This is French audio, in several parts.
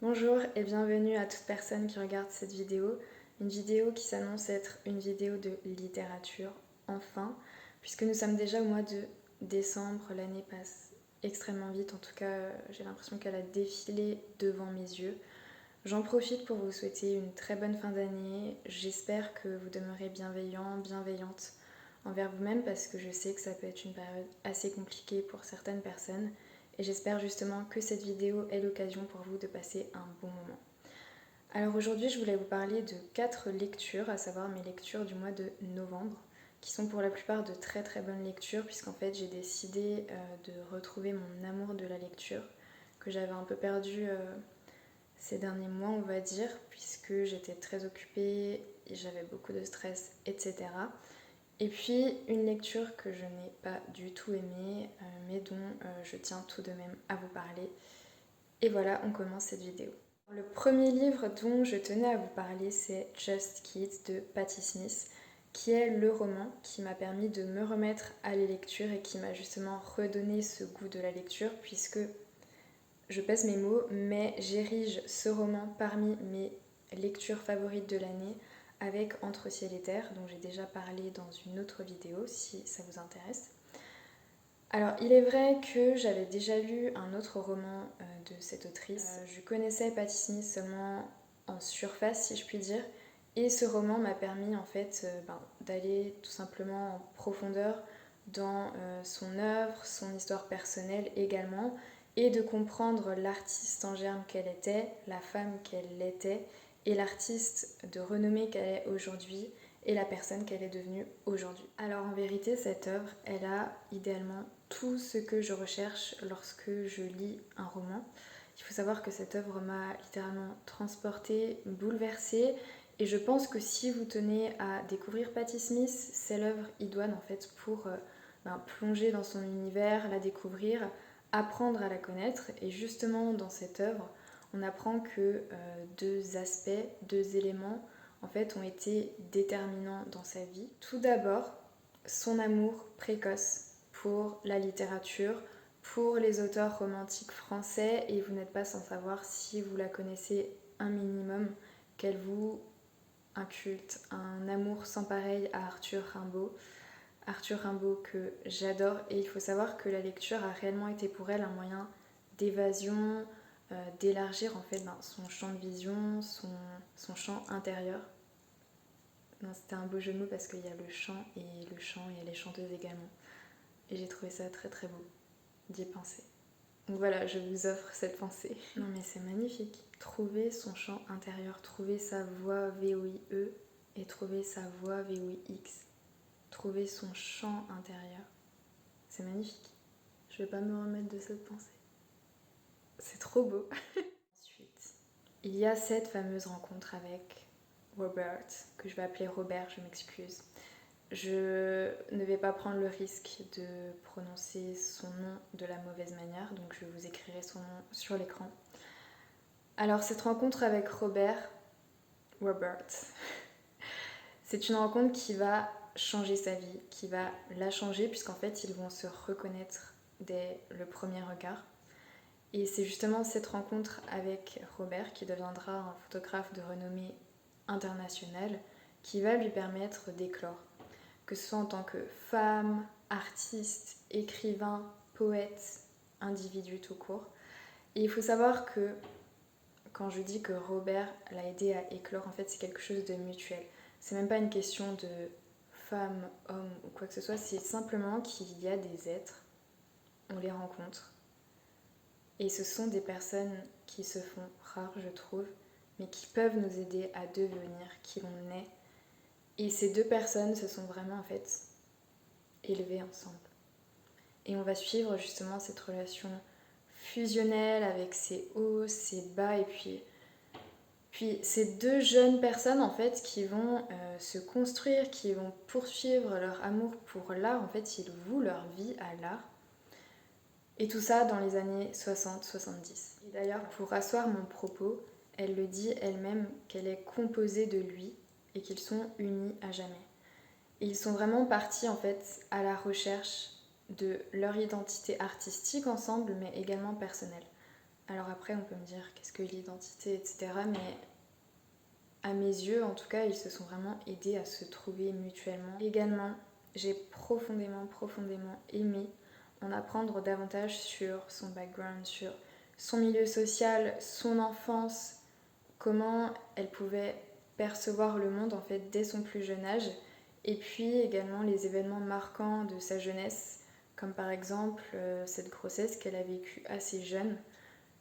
Bonjour et bienvenue à toute personne qui regarde cette vidéo. Une vidéo qui s'annonce être une vidéo de littérature, enfin, puisque nous sommes déjà au mois de décembre, l'année passe extrêmement vite, en tout cas j'ai l'impression qu'elle a défilé devant mes yeux. J'en profite pour vous souhaiter une très bonne fin d'année, j'espère que vous demeurez bienveillant, bienveillante envers vous-même parce que je sais que ça peut être une période assez compliquée pour certaines personnes. Et j'espère justement que cette vidéo est l'occasion pour vous de passer un bon moment. Alors aujourd'hui, je voulais vous parler de 4 lectures, à savoir mes lectures du mois de novembre, qui sont pour la plupart de très très bonnes lectures, puisqu'en fait j'ai décidé de retrouver mon amour de la lecture, que j'avais un peu perdu ces derniers mois, on va dire, puisque j'étais très occupée, j'avais beaucoup de stress, etc. Et puis une lecture que je n'ai pas du tout aimée, mais dont je tiens tout de même à vous parler. Et voilà, on commence cette vidéo. Le premier livre dont je tenais à vous parler, c'est Just Kids de Patti Smith, qui est le roman qui m'a permis de me remettre à la lecture et qui m'a justement redonné ce goût de la lecture, puisque je pèse mes mots, mais j'érige ce roman parmi mes lectures favorites de l'année avec Entre ciel et terre, dont j'ai déjà parlé dans une autre vidéo si ça vous intéresse. Alors il est vrai que j'avais déjà lu un autre roman de cette autrice. Je connaissais Patti Smith seulement en surface si je puis dire, et ce roman m'a permis en fait d'aller tout simplement en profondeur dans son œuvre, son histoire personnelle également, et de comprendre l'artiste en germe qu'elle était, la femme qu'elle était, et l'artiste de renommée qu'elle est aujourd'hui, et la personne qu'elle est devenue aujourd'hui. Alors en vérité, cette œuvre, elle a idéalement tout ce que je recherche lorsque je lis un roman. Il faut savoir que cette œuvre m'a littéralement transportée, bouleversée, et je pense que si vous tenez à découvrir Patti Smith, c'est l'œuvre idoine en fait pour plonger dans son univers, la découvrir, apprendre à la connaître. Et justement dans cette œuvre, on apprend que deux aspects, deux éléments en fait ont été déterminants dans sa vie. Tout d'abord, son amour précoce pour la littérature, pour les auteurs romantiques français, et vous n'êtes pas sans savoir, si vous la connaissez un minimum, qu'elle voue un culte, un amour sans pareil à Arthur Rimbaud. Arthur Rimbaud que j'adore, et il faut savoir que la lecture a réellement été pour elle un moyen d'évasion, d'élargir en fait son champ de vision, son champ intérieur. Non, c'était un beau jeu de mots parce qu'il y a le chant et il y a les chanteuses également. Et j'ai trouvé ça très très beau d'y penser. Donc voilà, je vous offre cette pensée. Non mais c'est magnifique. Trouver son chant intérieur, trouver sa voix VOIE et trouver sa voix VOIX. Trouver son chant intérieur. C'est magnifique. Je vais pas me remettre de cette pensée. C'est trop beau. Ensuite, il y a cette fameuse rencontre avec Robert, que je vais appeler Robert, je m'excuse. Je ne vais pas prendre le risque de prononcer son nom de la mauvaise manière, donc je vous écrirai son nom sur l'écran. Alors cette rencontre avec Robert, c'est une rencontre qui va changer sa vie, qui va la changer, puisqu'en fait ils vont se reconnaître dès le premier regard. Et c'est justement cette rencontre avec Robert qui deviendra un photographe de renommée internationale qui va lui permettre d'éclore, que ce soit en tant que femme, artiste, écrivain, poète, individu tout court. Et il faut savoir que quand je dis que Robert l'a aidé à éclore, en fait c'est quelque chose de mutuel. C'est même pas une question de femme, homme ou quoi que ce soit, c'est simplement qu'il y a des êtres, on les rencontre, et ce sont des personnes qui se font rares, je trouve, mais qui peuvent nous aider à devenir qui l'on est. Et ces deux personnes se sont vraiment en fait élevées ensemble. Et on va suivre justement cette relation fusionnelle avec ses hauts, ses bas, et puis ces deux jeunes personnes en fait qui vont se construire, qui vont poursuivre leur amour pour l'art. En fait, ils vouent leur vie à l'art. Et tout ça dans les années 60-70. Et d'ailleurs, pour asseoir mon propos, elle le dit elle-même qu'elle est composée de lui et qu'ils sont unis à jamais. Et ils sont vraiment partis en fait à la recherche de leur identité artistique ensemble, mais également personnelle. Alors après, on peut me dire qu'est-ce que l'identité, etc. Mais à mes yeux, en tout cas, ils se sont vraiment aidés à se trouver mutuellement. Également, j'ai profondément aimé en apprendre davantage sur son background, sur son milieu social, son enfance, comment elle pouvait percevoir le monde en fait dès son plus jeune âge, et puis également les événements marquants de sa jeunesse, comme par exemple cette grossesse qu'elle a vécue assez jeune.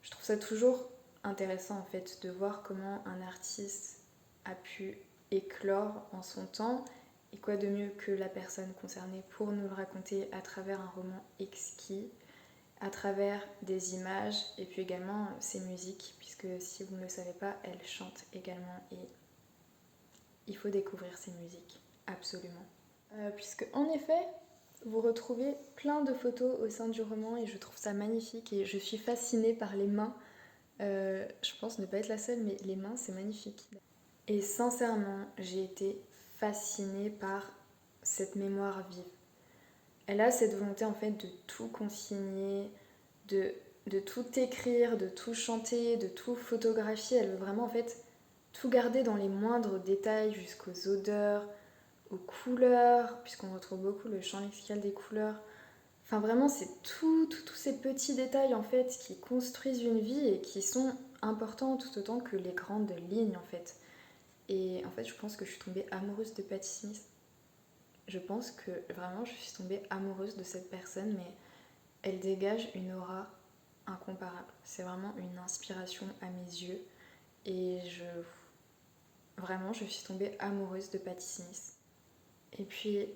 Je trouve ça toujours intéressant en fait de voir comment un artiste a pu éclore en son temps, et quoi de mieux que la personne concernée pour nous le raconter à travers un roman exquis, à travers des images et puis également ses musiques, puisque si vous ne le savez pas, elle chante également et il faut découvrir ses musiques, absolument. Puisque en effet, vous retrouvez plein de photos au sein du roman et je trouve ça magnifique et je suis fascinée par les mains. Je pense ne pas être la seule, mais les mains, c'est magnifique. Et sincèrement, j'ai été fascinée par cette mémoire vive. Elle a cette volonté en fait de tout consigner, de, de tout écrire, de tout chanter, de tout photographier. Elle veut vraiment en fait tout garder dans les moindres détails jusqu'aux odeurs, aux couleurs, puisqu'on retrouve beaucoup le champ lexical des couleurs. Enfin vraiment c'est tous ces petits détails en fait qui construisent une vie et qui sont importants tout autant que les grandes lignes en fait. Et en fait je pense que je suis tombée amoureuse de Patti Smith. Je pense que vraiment je suis tombée amoureuse de cette personne, mais elle dégage une aura incomparable. C'est vraiment une inspiration à mes yeux et vraiment je suis tombée amoureuse de Patti Smith. Et puis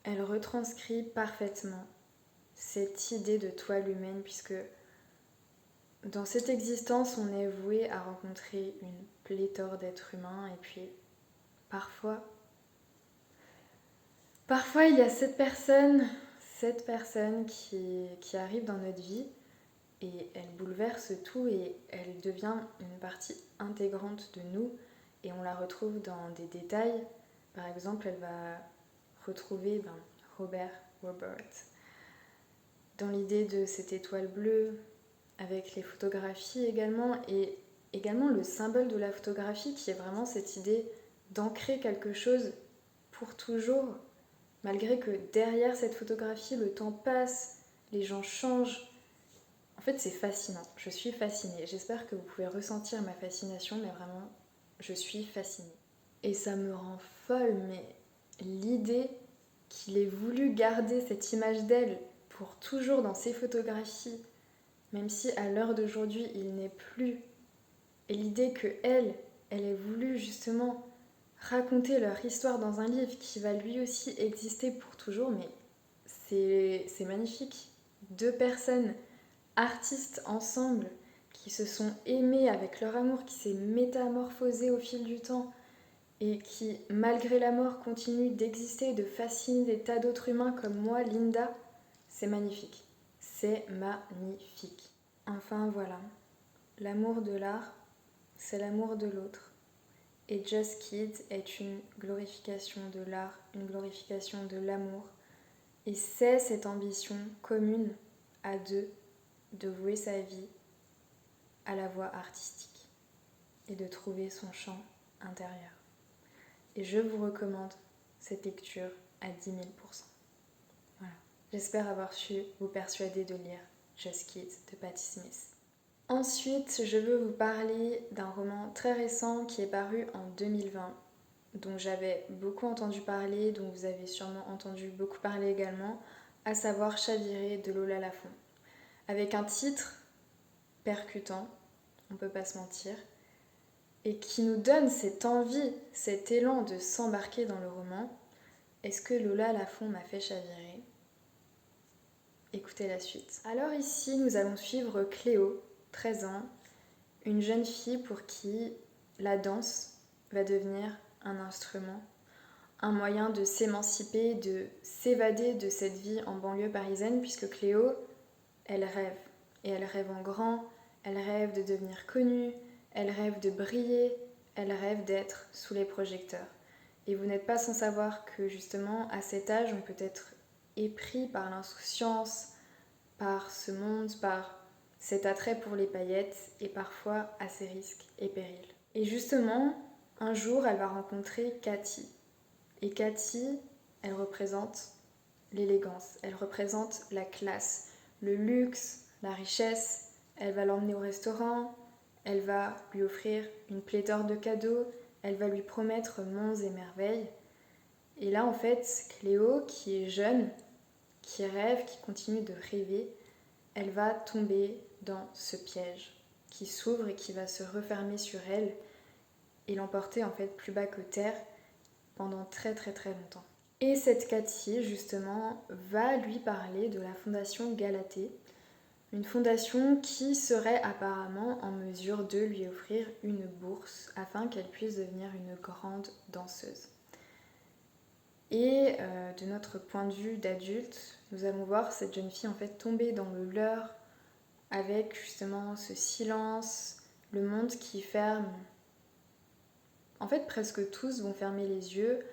elle retranscrit parfaitement cette idée de toile humaine, puisque dans cette existence on est voué à rencontrer une pléthore d'êtres humains et puis parfois il y a cette personne qui arrive dans notre vie et elle bouleverse tout et elle devient une partie intégrante de nous et on la retrouve dans des détails. Par exemple, elle va retrouver Robert dans l'idée de cette étoile bleue avec les photographies également et également le symbole de la photographie qui est vraiment cette idée d'ancrer quelque chose pour toujours, malgré que derrière cette photographie le temps passe, les gens changent. En fait, c'est fascinant. Je suis fascinée. J'espère que vous pouvez ressentir ma fascination, mais vraiment, je suis fascinée. Et ça me rend folle, mais l'idée qu'il ait voulu garder cette image d'elle pour toujours dans ses photographies, même si à l'heure d'aujourd'hui, il n'est plus. Et l'idée que elle ait voulu justement raconter leur histoire dans un livre qui va lui aussi exister pour toujours, mais c'est magnifique. Deux personnes artistes ensemble qui se sont aimés avec leur amour qui s'est métamorphosé au fil du temps et qui, malgré la mort, continuent d'exister et de fasciner des tas d'autres humains comme moi, Linda, c'est magnifique. C'est magnifique. Enfin voilà, l'amour de l'art, c'est l'amour de l'autre. Et Just Kids est une glorification de l'art, une glorification de l'amour. Et c'est cette ambition commune à deux de vouer sa vie à la voie artistique et de trouver son chant intérieur. Et je vous recommande cette lecture à 10 000%. Voilà. J'espère avoir su vous persuader de lire Just Kids de Patti Smith. Ensuite, je veux vous parler d'un roman très récent qui est paru en 2020, dont j'avais beaucoup entendu parler, dont vous avez sûrement entendu beaucoup parler également, à savoir Chaviré de Lola Lafont. Avec un titre percutant, on ne peut pas se mentir, et qui nous donne cette envie, cet élan de s'embarquer dans le roman. Est-ce que Lola Lafont m'a fait chavirer ? Écoutez la suite. Alors ici, nous allons suivre Cléo, 13 ans, une jeune fille pour qui la danse va devenir un instrument, un moyen de s'émanciper, de s'évader de cette vie en banlieue parisienne, puisque Cléo, elle rêve. Et elle rêve en grand, elle rêve de devenir connue, elle rêve de briller, elle rêve d'être sous les projecteurs. Et vous n'êtes pas sans savoir que justement, à cet âge, on peut être épris par l'insouciance, par ce monde, par cet attrait pour les paillettes et parfois à ses risques et périls. Et justement, un jour, elle va rencontrer Cathy. Et Cathy, elle représente l'élégance, elle représente la classe, le luxe, la richesse. Elle va l'emmener au restaurant, elle va lui offrir une pléthore de cadeaux, elle va lui promettre monts et merveilles. Et là, en fait, Cléo, qui est jeune, qui rêve, qui continue de rêver, elle va tomber dans ce piège qui s'ouvre et qui va se refermer sur elle et l'emporter en fait plus bas que terre pendant très très très longtemps. Et cette Cathy, justement, va lui parler de la fondation Galatée, une fondation qui serait apparemment en mesure de lui offrir une bourse afin qu'elle puisse devenir une grande danseuse. Et de notre point de vue d'adulte, nous allons voir cette jeune fille en fait tomber dans le leurre avec justement ce silence, le monde qui ferme. En fait, presque tous vont fermer les yeux.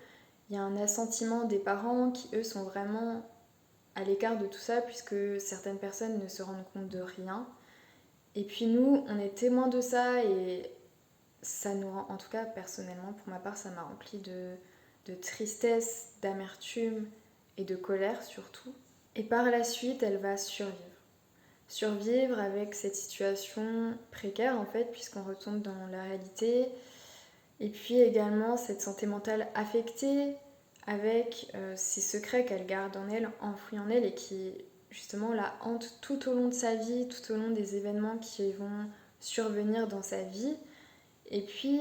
Il y a un assentiment des parents qui, eux, sont vraiment à l'écart de tout ça puisque certaines personnes ne se rendent compte de rien. Et puis nous, on est témoins de ça et ça nous rend, en tout cas personnellement, pour ma part, ça m'a rempli de tristesse, d'amertume et de colère surtout. Et par la suite, elle va survivre. Survivre avec cette situation précaire en fait, puisqu'on retombe dans la réalité. Et puis également cette santé mentale affectée avec ces secrets qu'elle garde en elle, enfouis en elle et qui justement la hantent tout au long de sa vie, tout au long des événements qui vont survenir dans sa vie. Et puis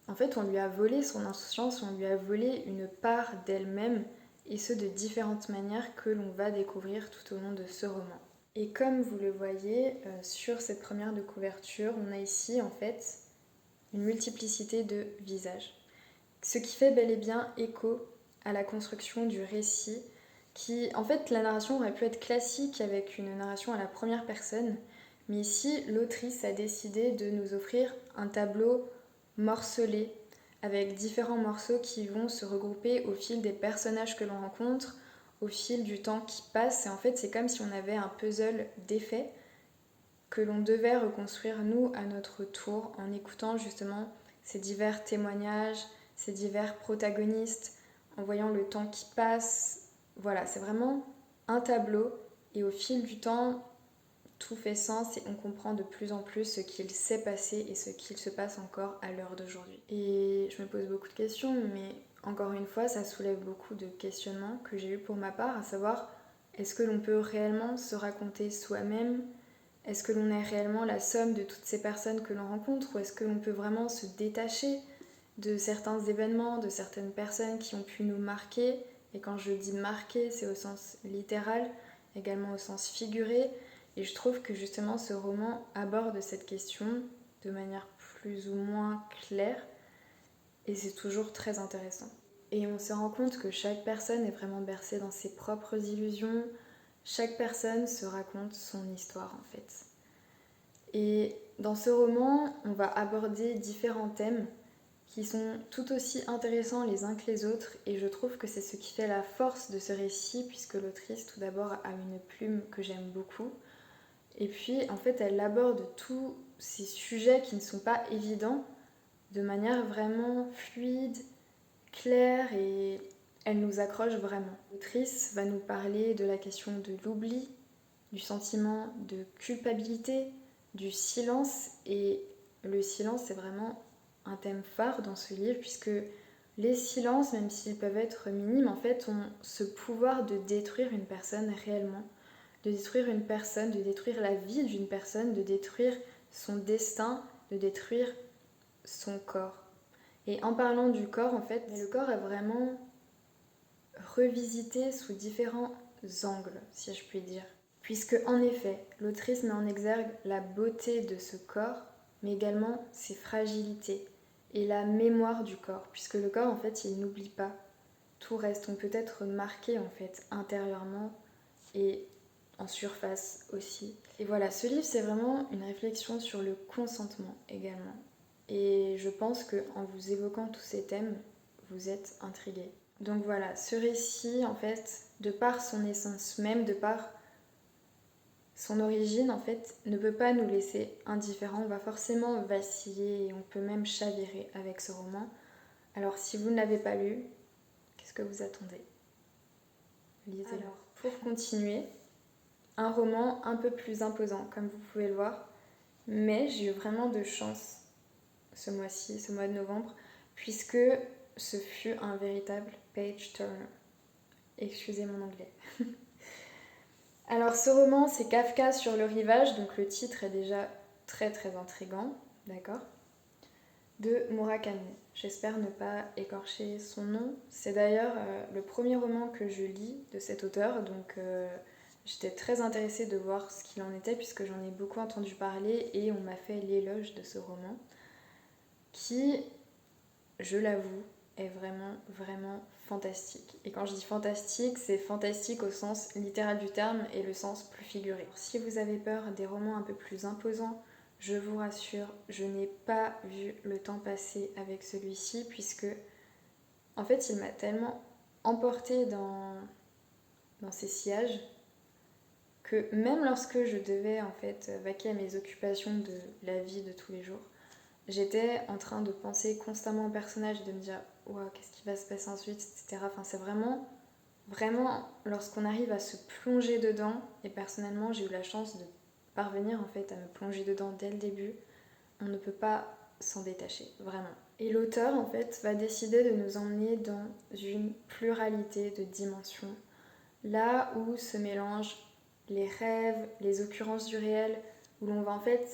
en fait on lui a volé son insouciance, on lui a volé une part d'elle-même et ce de différentes manières que l'on va découvrir tout au long de ce roman. Et comme vous le voyez sur cette première de couverture, on a ici en fait une multiplicité de visages. Ce qui fait bel et bien écho à la construction du récit qui, en fait, la narration aurait pu être classique avec une narration à la première personne, mais ici, l'autrice a décidé de nous offrir un tableau morcelé avec différents morceaux qui vont se regrouper au fil des personnages que l'on rencontre, au fil du temps qui passe. Et en fait, c'est comme si on avait un puzzle défait que l'on devait reconstruire nous à notre tour en écoutant justement ces divers témoignages, ces divers protagonistes, en voyant le temps qui passe. Voilà, c'est vraiment un tableau et au fil du temps, tout fait sens et on comprend de plus en plus ce qu'il s'est passé et ce qu'il se passe encore à l'heure d'aujourd'hui. Et je me pose beaucoup de questions, mais encore une fois, ça soulève beaucoup de questionnements que j'ai eu pour ma part, à savoir, est-ce que l'on peut réellement se raconter soi-même ? Est-ce que l'on est réellement la somme de toutes ces personnes que l'on rencontre ou est-ce que l'on peut vraiment se détacher de certains événements, de certaines personnes qui ont pu nous marquer? Et quand je dis marquer, c'est au sens littéral, également au sens figuré. Et je trouve que justement ce roman aborde cette question de manière plus ou moins claire et c'est toujours très intéressant. Et on se rend compte que chaque personne est vraiment bercée dans ses propres illusions. Chaque personne se raconte son histoire en fait. Et dans ce roman, on va aborder différents thèmes qui sont tout aussi intéressants les uns que les autres et je trouve que c'est ce qui fait la force de ce récit puisque l'autrice tout d'abord a une plume que j'aime beaucoup et puis en fait elle aborde tous ces sujets qui ne sont pas évidents de manière vraiment fluide, claire et elle nous accroche vraiment. L'autrice va nous parler de la question de l'oubli, du sentiment de culpabilité, du silence et le silence c'est vraiment un thème phare dans ce livre puisque les silences, même s'ils peuvent être minimes, en fait ont ce pouvoir de détruire une personne réellement, de détruire une personne, de détruire la vie d'une personne, de détruire son destin, de détruire son corps. Et en parlant du corps, en fait, le corps est vraiment revisité sous différents angles, si je puis dire. Puisque, en effet, l'autrice met en exergue la beauté de ce corps, mais également ses fragilités et la mémoire du corps, puisque le corps, en fait, il n'oublie pas. Tout reste, on peut être marqué, en fait, intérieurement et en surface aussi. Et voilà, ce livre, c'est vraiment une réflexion sur le consentement également. Et je pense qu'en vous évoquant tous ces thèmes, vous êtes intrigués. Donc voilà, ce récit, en fait, de par son essence même, de par son origine en fait ne peut pas nous laisser indifférents, on va forcément vaciller et on peut même chavirer avec ce roman. Alors si vous ne l'avez pas lu, qu'est-ce que vous attendez? Lisez-le. Alors pour continuer, un roman un peu plus imposant comme vous pouvez le voir, mais j'ai eu vraiment de chance ce mois-ci, ce mois de novembre, puisque ce fut un véritable page turner. Excusez mon anglais. Alors ce roman, c'est Kafka sur le rivage, donc le titre est déjà très très intriguant, d'accord, de Murakami. J'espère ne pas écorcher son nom. C'est d'ailleurs le premier roman que je lis de cet auteur, donc j'étais très intéressée de voir ce qu'il en était, puisque j'en ai beaucoup entendu parler et on m'a fait l'éloge de ce roman, qui, je l'avoue, est vraiment, vraiment fantastique. Et quand je dis fantastique, c'est fantastique au sens littéral du terme et le sens plus figuré. Si vous avez peur des romans un peu plus imposants, je vous rassure, je n'ai pas vu le temps passer avec celui-ci, puisque en fait il m'a tellement emportée dans ses sillages que même lorsque je devais en fait vaquer à mes occupations de la vie de tous les jours, j'étais en train de penser constamment au personnage, de me dire wow, qu'est-ce qui va se passer ensuite, etc. Enfin, c'est vraiment, vraiment, lorsqu'on arrive à se plonger dedans, et personnellement, j'ai eu la chance de parvenir en fait à me plonger dedans dès le début, on ne peut pas s'en détacher, vraiment. Et l'auteur, en fait, va décider de nous emmener dans une pluralité de dimensions, là où se mélangent les rêves, les occurrences du réel, où l'on va en fait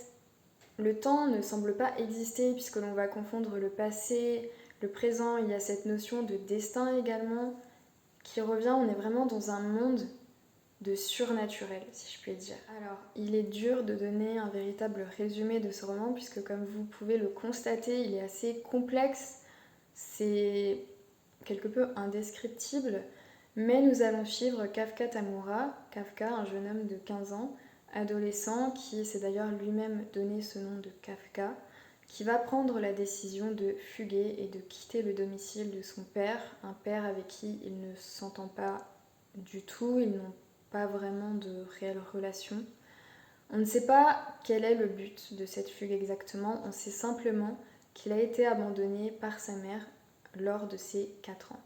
le temps ne semble pas exister puisque l'on va confondre le passé, le présent, il y a cette notion de destin également qui revient, on est vraiment dans un monde de surnaturel, si je puis dire. Alors, il est dur de donner un véritable résumé de ce roman puisque comme vous pouvez le constater, il est assez complexe, c'est quelque peu indescriptible, mais nous allons suivre Kafka Tamura, Kafka, un jeune homme de 15 ans, adolescent, qui s'est d'ailleurs lui-même donné ce nom de Kafka, qui va prendre la décision de fuguer et de quitter le domicile de son père, un père avec qui il ne s'entend pas du tout, ils n'ont pas vraiment de réelle relation. On ne sait pas quel est le but de cette fugue exactement, on sait simplement qu'il a été abandonné par sa mère lors de ses 4 ans.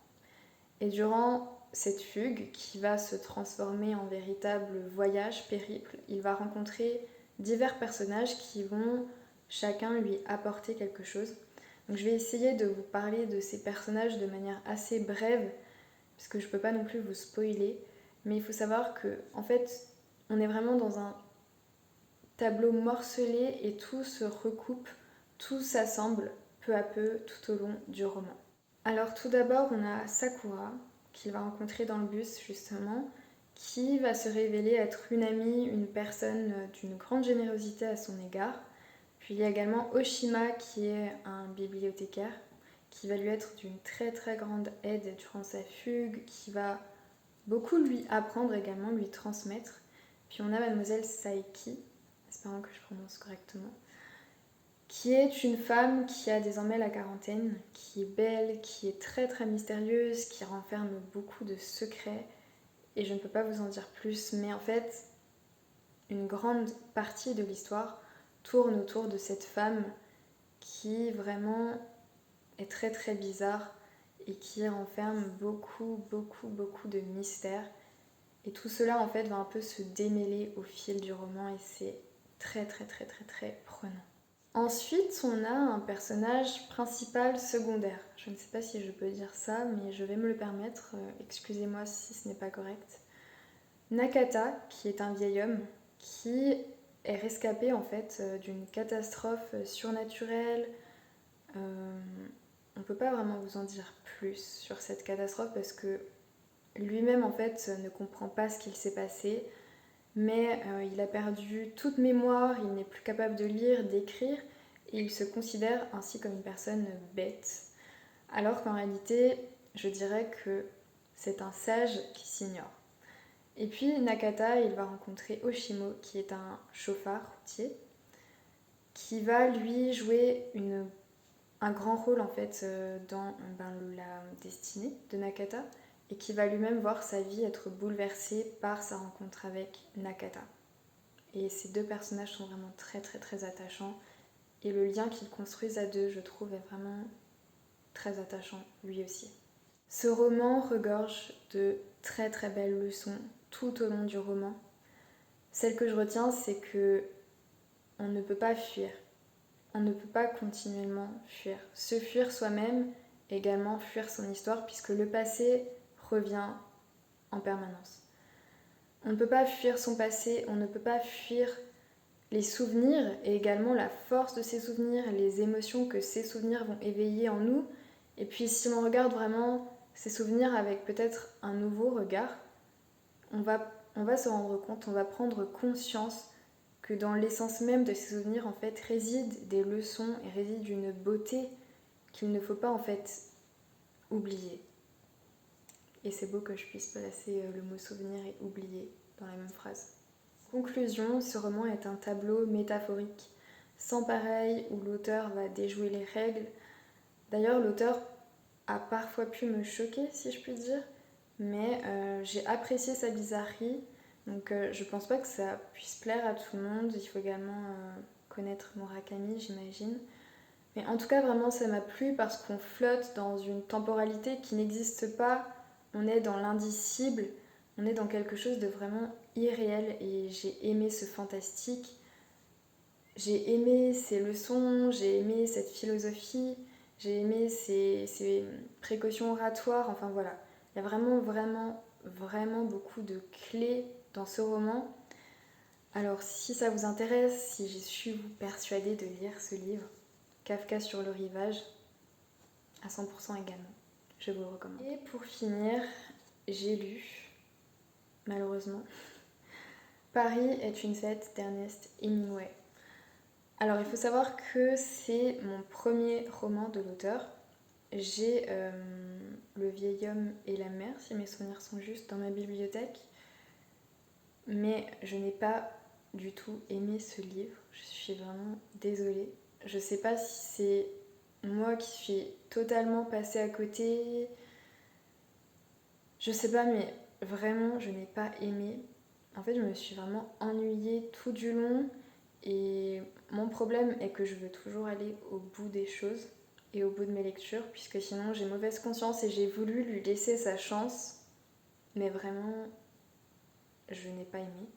Et durant cette fugue, qui va se transformer en véritable voyage, périple, il va rencontrer divers personnages qui vont chacun lui apporter quelque chose. Donc je vais essayer de vous parler de ces personnages de manière assez brève, parce que je ne peux pas non plus vous spoiler, mais il faut savoir que en fait, on est vraiment dans un tableau morcelé et tout se recoupe, tout s'assemble peu à peu tout au long du roman. Alors tout d'abord, on a Sakura, qu'il va rencontrer dans le bus justement, qui va se révéler être une amie, une personne d'une grande générosité à son égard. Puis il y a également Oshima, qui est un bibliothécaire, qui va lui être d'une très très grande aide durant sa fugue, qui va beaucoup lui apprendre également, lui transmettre. Puis on a Mademoiselle Saeki, espérant que je prononce correctement, qui est une femme qui a désormais la quarantaine, qui est belle, qui est très très mystérieuse, qui renferme beaucoup de secrets, et je ne peux pas vous en dire plus, mais en fait, une grande partie de l'histoire tourne autour de cette femme qui vraiment est très très bizarre et qui renferme beaucoup beaucoup beaucoup de mystères. Et tout cela en fait va un peu se démêler au fil du roman et c'est très très très très très prenant. Ensuite, on a un personnage principal secondaire. Je ne sais pas si je peux dire ça, mais je vais me le permettre. Excusez-moi si ce n'est pas correct. Nakata, qui est un vieil homme, qui est rescapé en fait d'une catastrophe surnaturelle. On ne peut pas vraiment vous en dire plus sur cette catastrophe parce que lui-même en fait ne comprend pas ce qu'il s'est passé, mais il a perdu toute mémoire, il n'est plus capable de lire, d'écrire, et il se considère ainsi comme une personne bête. Alors qu'en réalité, je dirais que c'est un sage qui s'ignore. Et puis Nakata, il va rencontrer Oshimo, qui est un chauffard routier, qui va lui jouer un grand rôle en fait dans la destinée de Nakata, et qui va lui-même voir sa vie être bouleversée par sa rencontre avec Nakata. Et ces deux personnages sont vraiment très très très attachants. Et le lien qu'ils construisent à deux, je trouve, est vraiment très attachant, lui aussi. Ce roman regorge de très très belles leçons tout au long du roman. Celle que je retiens, c'est que on ne peut pas fuir. On ne peut pas continuellement fuir. Se fuir soi-même, également fuir son histoire, puisque le passé revient en permanence. On ne peut pas fuir son passé, on ne peut pas fuir les souvenirs et également la force de ces souvenirs, les émotions que ces souvenirs vont éveiller en nous. Et puis si l'on regarde vraiment ces souvenirs avec peut-être un nouveau regard, on va se rendre compte, on va prendre conscience que dans l'essence même de ces souvenirs en fait résident des leçons et réside une beauté qu'il ne faut pas en fait oublier. Et c'est beau que je puisse placer le mot souvenir et oublier dans la même phrase. Conclusion, ce roman est un tableau métaphorique, sans pareil, où l'auteur va déjouer les règles. D'ailleurs, l'auteur a parfois pu me choquer, si je puis dire, mais j'ai apprécié sa bizarrerie, donc je pense pas que ça puisse plaire à tout le monde. Il faut également connaître Murakami, j'imagine. Mais en tout cas, vraiment, ça m'a plu parce qu'on flotte dans une temporalité qui n'existe pas. On est dans l'indicible, on est dans quelque chose de vraiment irréel et j'ai aimé ce fantastique. J'ai aimé ces leçons, j'ai aimé cette philosophie, j'ai aimé ces précautions oratoires, enfin voilà. Il y a vraiment, vraiment, vraiment beaucoup de clés dans ce roman. Alors si ça vous intéresse, si j'ai su vous persuader de lire ce livre, Kafka sur le rivage, à 100% également. Je vous le recommande. Et pour finir, j'ai lu, malheureusement, Paris est une fête d'Ernest Hemingway. Alors il faut savoir que c'est mon premier roman de l'auteur. J'ai Le vieil homme et la mer, si mes souvenirs sont justes, dans ma bibliothèque. Mais je n'ai pas du tout aimé ce livre. Je suis vraiment désolée. Je sais pas si c'est moi qui suis totalement passée à côté. Je sais pas, mais vraiment, je n'ai pas aimé. En fait, je me suis vraiment ennuyée tout du long. Et mon problème est que je veux toujours aller au bout des choses et au bout de mes lectures, puisque sinon j'ai mauvaise conscience et j'ai voulu lui laisser sa chance. Mais vraiment, je n'ai pas aimé.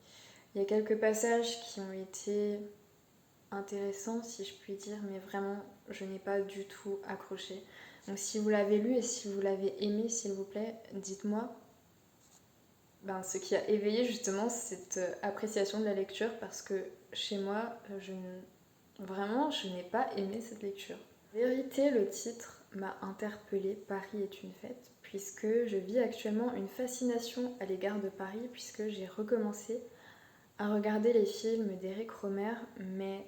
Il y a quelques passages qui ont été intéressants, si je puis dire, mais vraiment, je n'ai pas du tout accroché. Donc si vous l'avez lu et si vous l'avez aimé, s'il vous plaît, dites-moi ce qui a éveillé justement cette appréciation de la lecture, parce que chez moi, vraiment, je n'ai pas aimé cette lecture. En vérité, le titre m'a interpellée, Paris est une fête, puisque je vis actuellement une fascination à l'égard de Paris, puisque j'ai recommencé à regarder les films d'Éric Rohmer, mais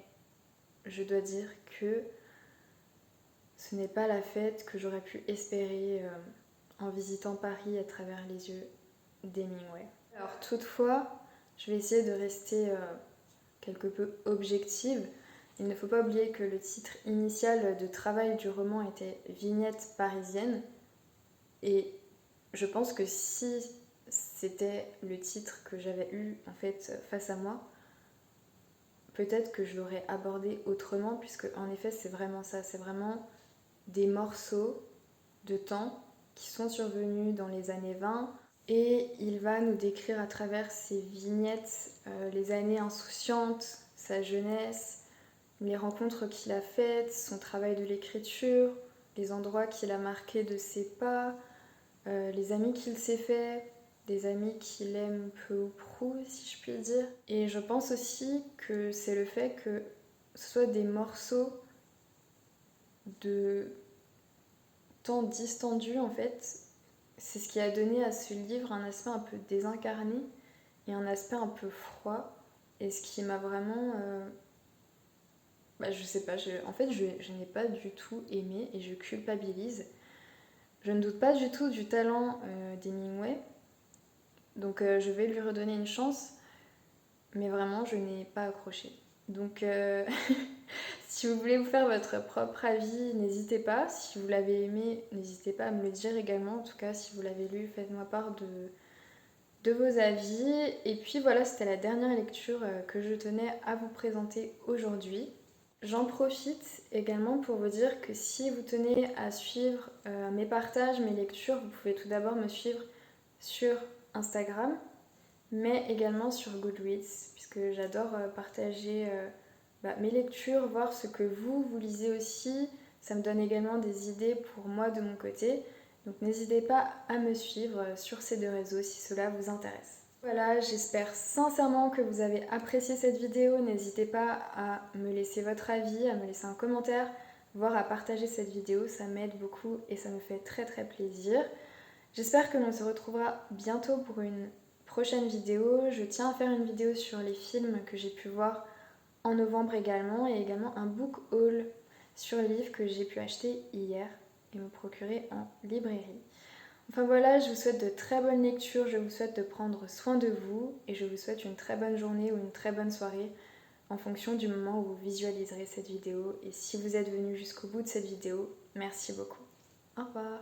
je dois dire que ce n'est pas la fête que j'aurais pu espérer en visitant Paris à travers les yeux d'Hemingway. Alors toutefois, je vais essayer de rester quelque peu objective. Il ne faut pas oublier que le titre initial de travail du roman était Vignette parisienne, et je pense que si c'était le titre que j'avais eu en fait face à moi, peut-être que je l'aurais abordé autrement, puisque en effet c'est vraiment ça, c'est vraiment des morceaux de temps qui sont survenus dans les années 20, et il va nous décrire à travers ces vignettes les années insouciantes, sa jeunesse, les rencontres qu'il a faites, son travail de l'écriture, les endroits qu'il a marqués de ses pas, les amis qu'il s'est fait, des amis qu'il aime peu ou prou, si je puis dire. Et je pense aussi que c'est le fait que ce soit des morceaux de temps distendu en fait, c'est ce qui a donné à ce livre un aspect un peu désincarné et un aspect un peu froid, et ce qui m'a vraiment je sais pas, en fait je n'ai pas du tout aimé et je culpabilise. Je ne doute pas du tout du talent d'Hemingway, donc je vais lui redonner une chance, mais vraiment je n'ai pas accroché. Donc si vous voulez vous faire votre propre avis, n'hésitez pas. Si vous l'avez aimé, n'hésitez pas à me le dire également. En tout cas, si vous l'avez lu, faites-moi part de vos avis. Et puis voilà, c'était la dernière lecture que je tenais à vous présenter aujourd'hui. J'en profite également pour vous dire que si vous tenez à suivre mes partages, mes lectures, vous pouvez tout d'abord me suivre sur Instagram, mais également sur Goodreads, puisque j'adore partager mes lectures, voir ce que vous lisez aussi. Ça me donne également des idées pour moi de mon côté. Donc n'hésitez pas à me suivre sur ces deux réseaux si cela vous intéresse. Voilà, j'espère sincèrement que vous avez apprécié cette vidéo. N'hésitez pas à me laisser votre avis, à me laisser un commentaire, voire à partager cette vidéo. Ça m'aide beaucoup et ça me fait très très plaisir. J'espère que l'on se retrouvera bientôt pour une prochaine vidéo. Je tiens à faire une vidéo sur les films que j'ai pu voir en novembre également, et également un book haul sur les livres que j'ai pu acheter hier et me procurer en librairie. Enfin voilà, je vous souhaite de très bonnes lectures, je vous souhaite de prendre soin de vous et je vous souhaite une très bonne journée ou une très bonne soirée en fonction du moment où vous visualiserez cette vidéo. Et si vous êtes venu jusqu'au bout de cette vidéo, merci beaucoup. Au revoir.